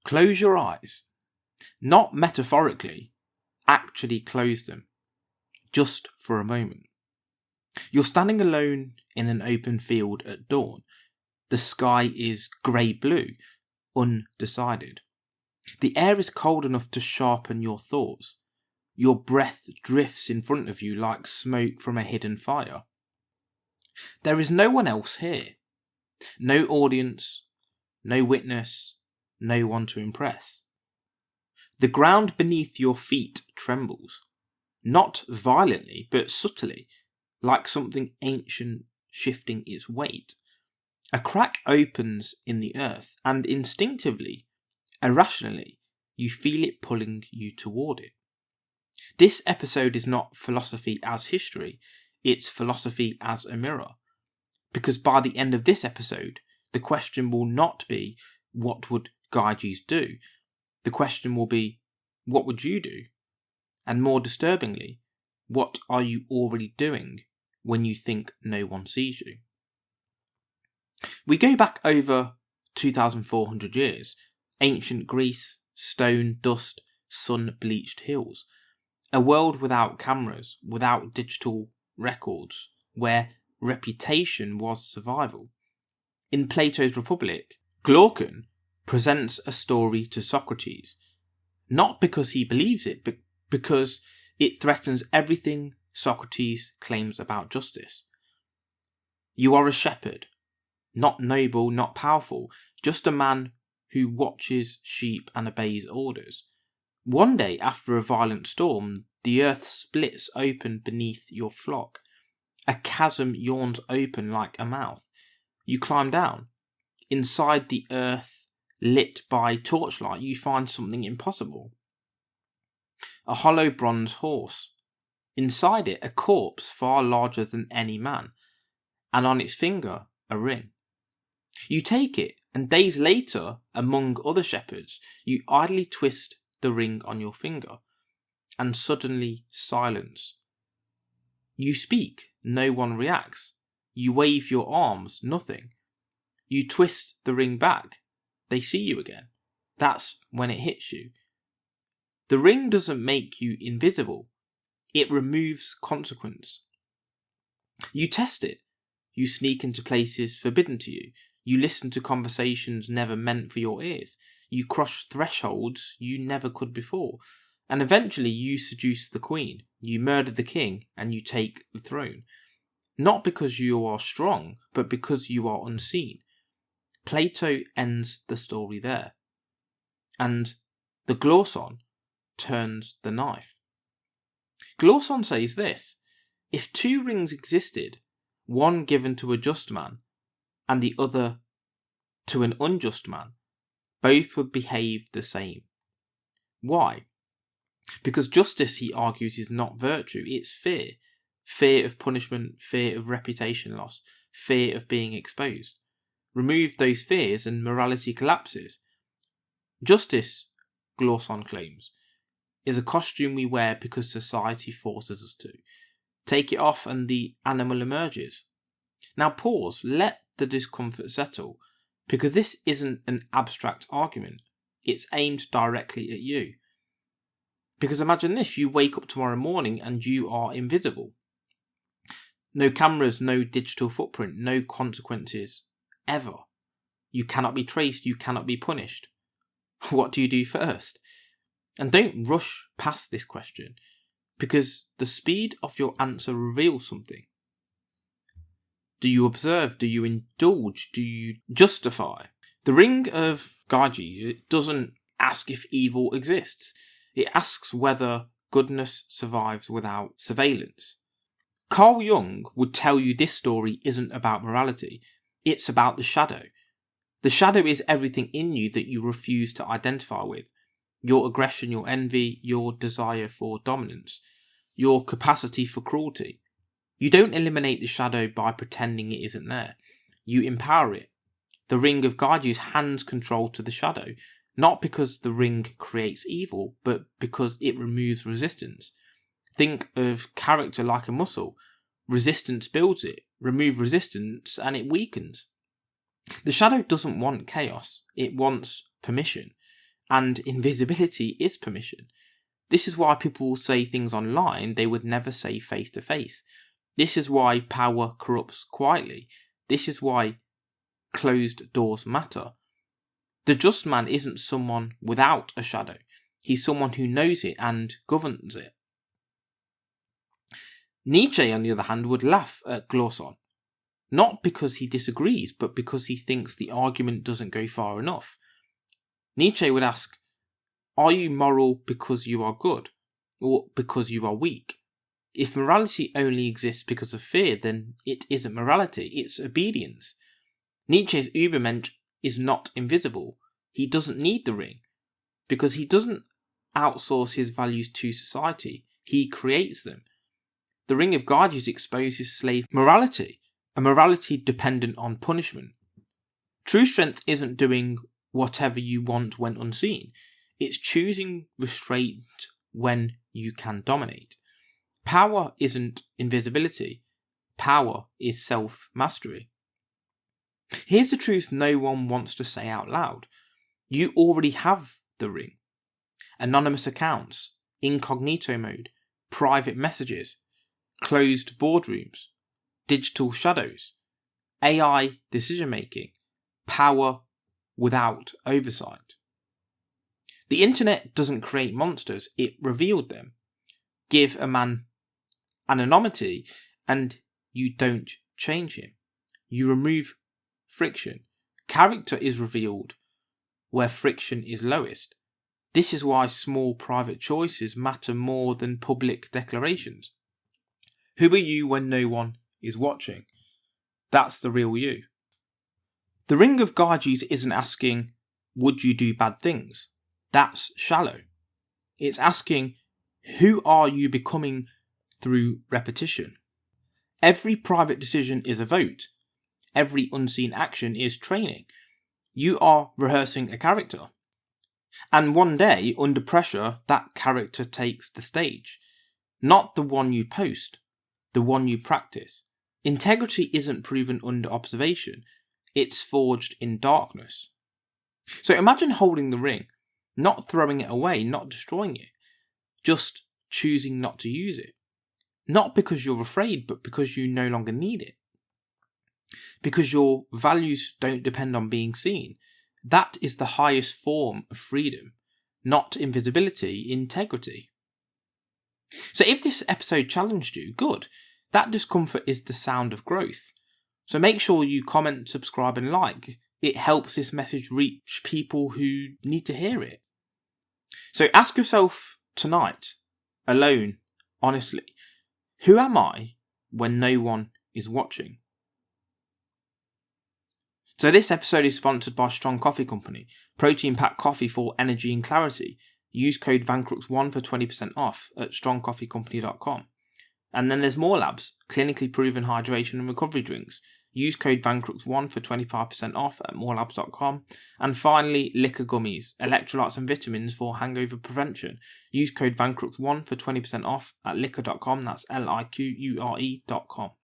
Close your eyes. Not metaphorically, actually close them. Just for a moment. You're standing alone in an open field at dawn. The sky is grey-blue, undecided. The air is cold enough to sharpen your thoughts. Your breath drifts in front of you like smoke from a hidden fire. There is no one else here. No audience, no witness, no one to impress. The ground beneath your feet trembles. Not violently, but subtly, like something ancient shifting its weight. A crack opens in the earth, and instinctively, irrationally, you feel it pulling you toward it. This episode is not philosophy as history, it's philosophy as a mirror. Because by the end of this episode, the question will not be, what would Gyges do? The question will be, what would you do? And more disturbingly, what are you already doing when you think no one sees you? We go back over 2,400 years. Ancient Greece, stone, dust, sun-bleached hills. A world without cameras, without digital records, where reputation was survival. In Plato's Republic, Glaucon presents a story to Socrates, not because he believes it, but because it threatens everything Socrates claims about justice. You are a shepherd, not noble, not powerful, just a man who watches sheep and obeys orders. One day, after a violent storm, the earth splits open beneath your flock. A chasm yawns open like a mouth. You climb down. Inside the earth, lit by torchlight, you find something impossible. A hollow bronze horse. Inside it, a corpse far larger than any man, and on its finger, a ring. You take it, and days later, among other shepherds, you idly twist the ring on your finger, and suddenly silence. You speak, no one reacts. You wave your arms, nothing. You twist the ring back, they see you again. That's when it hits you. The ring doesn't make you invisible, it removes consequence. You test it, you sneak into places forbidden to you, you listen to conversations never meant for your ears, you cross thresholds you never could before, and eventually you seduce the queen, you murder the king, and you take the throne. Not because you are strong, but because you are unseen. Plato ends the story there. And the glosson turns the knife. Glosson says this: if two rings existed, one given to a just man, and the other to an unjust man, both would behave the same. Why? Because justice, he argues, is not virtue, it's fear. Fear of punishment, fear of reputation loss, fear of being exposed. Remove those fears and morality collapses. Justice, Glosson claims, is a costume we wear because society forces us to. Take it off and the animal emerges. Now pause, let the discomfort settle, because this isn't an abstract argument. It's aimed directly at you. Because imagine this, you wake up tomorrow morning and you are invisible. No cameras, no digital footprint, no consequences, ever. You cannot be traced, you cannot be punished. What do you do first? And don't rush past this question, because the speed of your answer reveals something. Do you observe? Do you indulge? Do you justify? The ring of Gyges doesn't ask if evil exists. It asks whether goodness survives without surveillance. Carl Jung would tell you this story isn't about morality, it's about the shadow. The shadow is everything in you that you refuse to identify with. Your aggression, your envy, your desire for dominance, your capacity for cruelty. You don't eliminate the shadow by pretending it isn't there. You empower it. The ring of Gyges hands control to the shadow, not because the ring creates evil, but because it removes resistance. Think of character like a muscle. Resistance builds it. Remove resistance and it weakens. The shadow doesn't want chaos. It wants permission. and invisibility is permission. This is why people will say things online they would never say face to face. This is why power corrupts quietly. This is why closed doors matter. The just man isn't someone without a shadow. He's someone who knows it and governs it. Nietzsche, on the other hand, would laugh at glosson. Not because he disagrees, but because he thinks the argument doesn't go far enough. Nietzsche would ask, are you moral because you are good, or because you are weak? If morality only exists because of fear, then it isn't morality, it's obedience. Nietzsche's Übermensch is not invisible. He doesn't need the ring, because he doesn't outsource his values to society, he creates them. The ring of Gyges exposes slave morality, a morality dependent on punishment. True strength isn't doing whatever you want when unseen. It's choosing restraint when you can dominate. Power isn't invisibility. Power is self-mastery. Here's the truth no one wants to say out loud. You already have the ring. Anonymous accounts, incognito mode, private messages, closed boardrooms, digital shadows, AI decision making, power without oversight. The internet doesn't create monsters, it revealed them. Give a man anonymity and you don't change him. You remove friction. Character is revealed where friction is lowest. This is why small private choices matter more than public declarations. Who are you when no one is watching? That's the real you. The ring of Gyges isn't asking, would you do bad things? That's shallow. It's asking, who are you becoming through repetition? Every private decision is a vote. Every unseen action is training. You are rehearsing a character. And one day, under pressure, that character takes the stage. Not the one you post, the one you practice. Integrity isn't proven under observation. It's forged in darkness. So imagine holding the ring, not throwing it away, not destroying it, just choosing not to use it. Not because you're afraid, but because you no longer need it. Because your values don't depend on being seen. That is the highest form of freedom, not invisibility, integrity. So if this episode challenged you, good. That discomfort is the sound of growth. So make sure you comment, subscribe and like. It helps this message reach people who need to hear it. So ask yourself tonight, alone, honestly, who am I when no one is watching? So this episode is sponsored by Strong Coffee Company, protein-packed coffee for energy and clarity. Use code Vancrux1 for 20% off at strongcoffeecompany.com. And then there's more labs, clinically proven hydration and recovery drinks. Use code Vancrux1 for 25% off at morelabs.com. And finally, liquor gummies, electrolytes and vitamins for hangover prevention. Use code Vancrux1 for 20% off at liquor.com. That's liquure.com.